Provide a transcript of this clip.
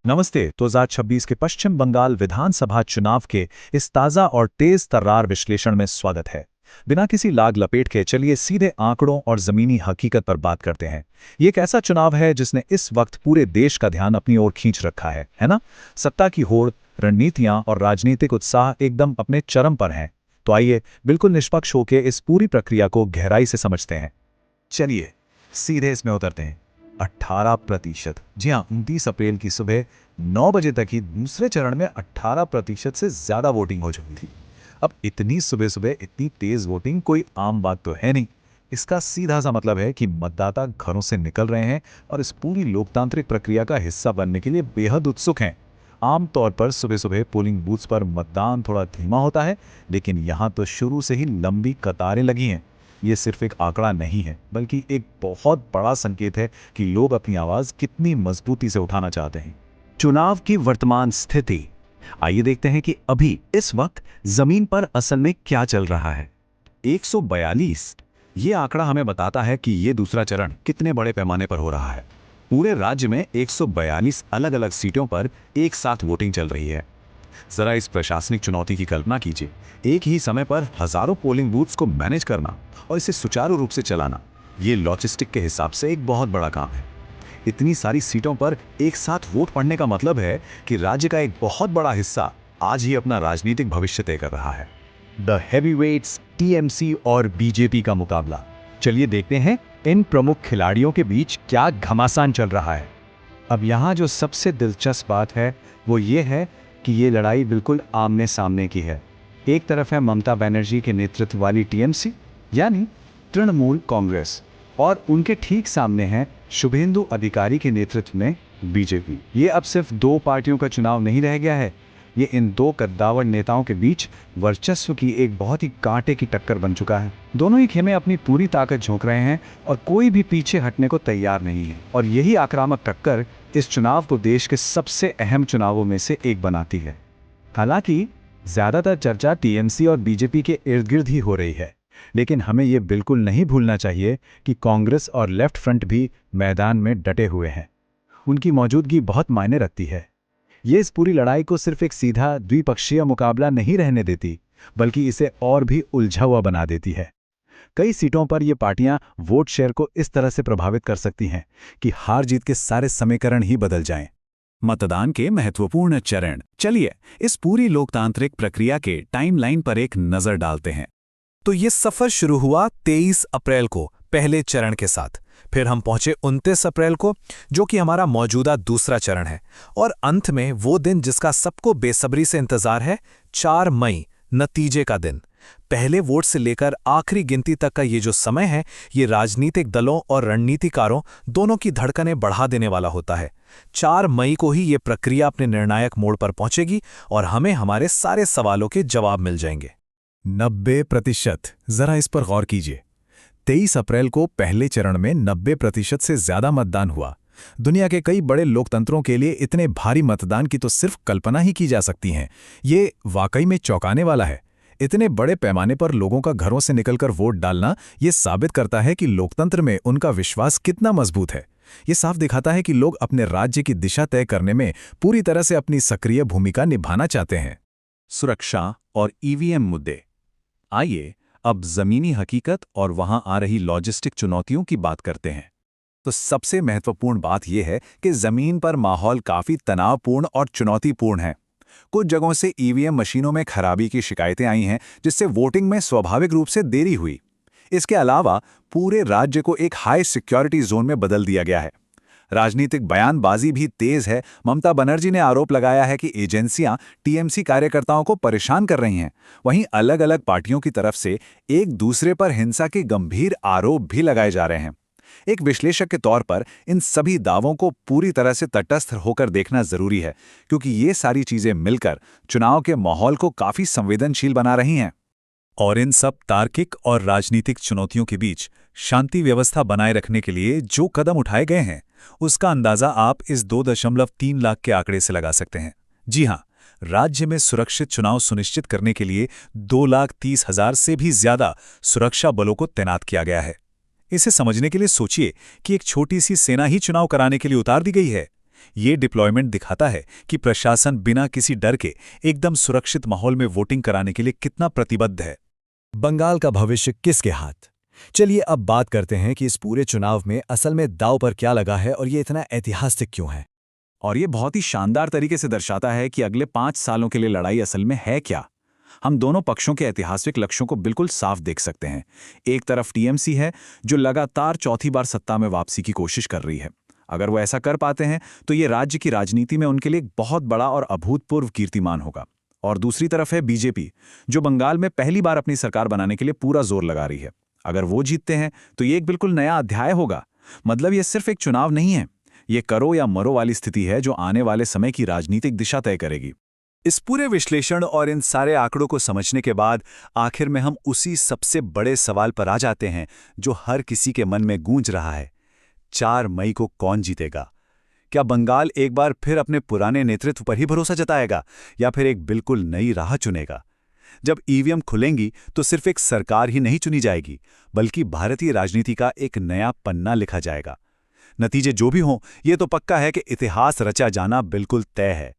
नमस्ते। 2026 के पश्चिम बंगाल विधानसभा चुनाव के इस ताज़ा और तेज तर्रार विश्लेषण में स्वागत है। बिना किसी लाग लपेट के चलिए सीधे आंकड़ों और जमीनी हकीकत पर बात करते हैं। ये एक ऐसा चुनाव है जिसने इस वक्त पूरे देश का ध्यान अपनी ओर खींच रखा है ना? सत्ता की होड़, रणनीतियां और राजनीतिक उत्साह एकदम अपने चरम पर हैं। तो आइए बिल्कुल निष्पक्ष होकर इस पूरी प्रक्रिया को गहराई से समझते हैं। चलिए सीधे इसमें उतरते हैं। 18%। जी हाँ, 29 अप्रैल की सुबह 9 बजे तक ही दूसरे चरण में 18% से ज्यादा वोटिंग हो चुकी थी। अब इतनी सुबह सुबह इतनी तेज वोटिंग कोई आम बात तो है नहीं। इसका सीधा सा मतलब है कि मतदाता घरों से निकल रहे हैं और इस पूरी लोकतांत्रिक प्रक्रिया का हिस्सा बनने के लिए बेहद उत्सुक हैं। आमतौर पर सुबह सुबह पोलिंग बूथ्स पर मतदान थोड़ा धीमा होता है, लेकिन यहाँ तो शुरू से ही लंबी कतारें लगी हैं। ये सिर्फ एक आंकड़ा नहीं है, बल्कि एक बहुत बड़ा संकेत है कि लोग अपनी आवाज कितनी मजबूती से उठाना चाहते हैं। चुनाव की वर्तमान स्थिति, आइए देखते हैं कि अभी इस वक्त जमीन पर असल में क्या चल रहा है। 142 ये आंकड़ा हमें बताता है कि ये दूसरा चरण कितने बड़े पैमाने पर हो रहा है। पूरे राज्य में 142 अलग अलग सीटों पर एक साथ वोटिंग चल रही है। जरा इस प्रशासनिक चुनौती की कल्पना कीजिए। एक ही समय पर हजारों पोलिंग बूथ्स को मैनेज करना और इसे सुचारू रूप से चलाना, ये लॉजिस्टिक के हिसाब से एक बहुत बड़ा काम है। इतनी सारी सीटों पर एक साथ वोट पड़ने का मतलब है कि राज्य का एक बहुत बड़ा हिस्सा आज ही अपना राजनीतिक भविष्य तय कर रहा है। द हैवीवेट्स टीएमसी और बीजेपी का मुकाबला। चलिए देखते हैं इन प्रमुख खिलाड़ियों के बीच क्या घमासान चल रहा है। अब यहाँ जो सबसे दिलचस्प बात है वो ये है कि ये लड़ाई बिल्कुल आमने सामने की है। एक तरफ है ममता बनर्जी के नेतृत्व वाली टीएमसी यानी तृणमूल कांग्रेस, और उनके ठीक सामने है शुभेंदु अधिकारी के नेतृत्व में बीजेपी। ये अब सिर्फ दो पार्टियों का चुनाव नहीं रह गया है, ये इन दो कद्दावर नेताओं के बीच वर्चस्व की एक बहुत ही कांटे की टक्कर बन चुका है। दोनों ही खेमे अपनी पूरी ताकत झोंक रहे हैं और कोई भी पीछे हटने को तैयार नहीं है। और यही आक्रामक टक्कर इस चुनाव को देश के सबसे अहम चुनावों में से एक बनाती है। हालांकि ज्यादातर चर्चा टीएमसी और बीजेपी के इर्द गिर्द ही हो रही है, लेकिन हमें ये बिल्कुल नहीं भूलना चाहिए कि कांग्रेस और लेफ्ट फ्रंट भी मैदान में डटे हुए हैं। उनकी मौजूदगी बहुत मायने रखती है। ये इस पूरी लड़ाई को सिर्फ एक सीधा द्विपक्षीय मुकाबला नहीं रहने देती, बल्कि इसे और भी उलझा हुआ बना देती है। कई सीटों पर ये पार्टियां वोट शेयर को इस तरह से प्रभावित कर सकती हैं कि हार जीत के सारे समीकरण ही बदल जाएं। मतदान के महत्वपूर्ण चरण। चलिए इस पूरी लोकतांत्रिक प्रक्रिया के टाइमलाइन पर एक नजर डालते हैं। तो ये सफर शुरू हुआ 23 अप्रैल को पहले चरण के साथ, फिर हम पहुंचे 29 अप्रैल को, जो कि हमारा मौजूदा दूसरा चरण है, और अंत में वो दिन जिसका सबको बेसब्री से इंतजार है, 4 मई, नतीजे का दिन। पहले वोट से लेकर आखिरी गिनती तक का ये जो समय है, ये राजनीतिक दलों और रणनीतिकारों दोनों की धड़कनें बढ़ा देने वाला होता है। 4 मई को ही ये प्रक्रिया अपने निर्णायक मोड़ पर पहुंचेगी और हमें हमारे सारे सवालों के जवाब मिल जाएंगे। 90%। जरा इस पर गौर कीजिए। 23 अप्रैल को पहले चरण में 90% से ज्यादा मतदान हुआ। दुनिया के कई बड़े लोकतंत्रों के लिए इतने भारी मतदान की तो सिर्फ कल्पना ही की जा सकती है। ये वाकई में चौंकाने वाला है। इतने बड़े पैमाने पर लोगों का घरों से निकलकर वोट डालना ये साबित करता है कि लोकतंत्र में उनका विश्वास कितना मजबूत है। ये साफ दिखाता है कि लोग अपने राज्य की दिशा तय करने में पूरी तरह से अपनी सक्रिय भूमिका निभाना चाहते हैं। सुरक्षा और ईवीएम मुद्दे। आइए अब जमीनी हकीकत और वहां आ रही लॉजिस्टिक चुनौतियों की बात करते हैं। तो सबसे महत्वपूर्ण बात यह है कि जमीन पर माहौल काफी तनावपूर्ण और चुनौतीपूर्ण है। कुछ जगहों से ईवीएम मशीनों में खराबी की शिकायतें आई हैं, जिससे वोटिंग में स्वाभाविक रूप से देरी हुई। इसके अलावा पूरे राज्य को एक हाई सिक्योरिटी जोन में बदल दिया गया है। राजनीतिक बयानबाजी भी तेज है। ममता बनर्जी ने आरोप लगाया है कि एजेंसियां टीएमसी कार्यकर्ताओं को परेशान कर रही हैं। वहीं अलग अलग पार्टियों की तरफ से एक दूसरे पर हिंसा के गंभीर आरोप भी लगाए जा रहे हैं। एक विश्लेषक के तौर पर इन सभी दावों को पूरी तरह से तटस्थ होकर देखना जरूरी है, क्योंकि ये सारी चीजें मिलकर चुनाव के माहौल को काफी संवेदनशील बना रही हैं। और इन सब तार्किक और राजनीतिक चुनौतियों के बीच शांति व्यवस्था बनाए रखने के लिए जो कदम उठाए गए हैं, उसका अंदाजा आप इस 2.3 लाख के आंकड़े से लगा सकते हैं। जी हां, राज्य में सुरक्षित चुनाव सुनिश्चित करने के लिए 2,30,000 से भी ज्यादा सुरक्षा बलों को तैनात किया गया है। इसे समझने के लिए सोचिए कि एक छोटी सी सेना ही चुनाव कराने के लिए उतार दी गई है। ये डिप्लॉयमेंट दिखाता है कि प्रशासन बिना किसी डर के एकदम सुरक्षित माहौल में वोटिंग कराने के लिए कितना प्रतिबद्ध है। बंगाल का भविष्य किसके हाथ? चलिए अब बात करते हैं कि इस पूरे चुनाव में असल में दांव पर क्या लगा है और ये इतना ऐतिहासिक क्यों है। और ये बहुत ही शानदार तरीके से दर्शाता है कि अगले 5 सालों के लिए लड़ाई असल में है क्या। हम दोनों पक्षों के ऐतिहासिक लक्ष्यों को बिल्कुल साफ देख सकते हैं। एक तरफ टीएमसी है जो लगातार चौथी बार सत्ता में वापसी की कोशिश कर रही है। अगर वो ऐसा कर पाते हैं तो ये राज्य की राजनीति में उनके लिए एक बहुत बड़ा और अभूतपूर्व कीर्तिमान होगा। और दूसरी तरफ है बीजेपी, जो बंगाल में पहली बार अपनी सरकार बनाने के लिए पूरा जोर लगा रही है। अगर वो जीतते हैं तो ये एक बिल्कुल नया अध्याय होगा। मतलब ये सिर्फ एक चुनाव नहीं है, ये करो या मरो वाली स्थिति है जो आने वाले समय की राजनीतिक दिशा तय करेगी। इस पूरे विश्लेषण और इन सारे आंकड़ों को समझने के बाद आखिर में हम उसी सबसे बड़े सवाल पर आ जाते हैं जो हर किसी के मन में गूंज रहा है। 4 मई को कौन जीतेगा? क्या बंगाल एक बार फिर अपने पुराने नेतृत्व पर ही भरोसा जताएगा या फिर एक बिल्कुल नई राह चुनेगा? जब ईवीएम खुलेंगी तो सिर्फ एक सरकार ही नहीं चुनी जाएगी, बल्कि भारतीय राजनीति का एक नया पन्ना लिखा जाएगा। नतीजे जो भी हों, ये तो पक्का है कि इतिहास रचा जाना बिल्कुल तय है।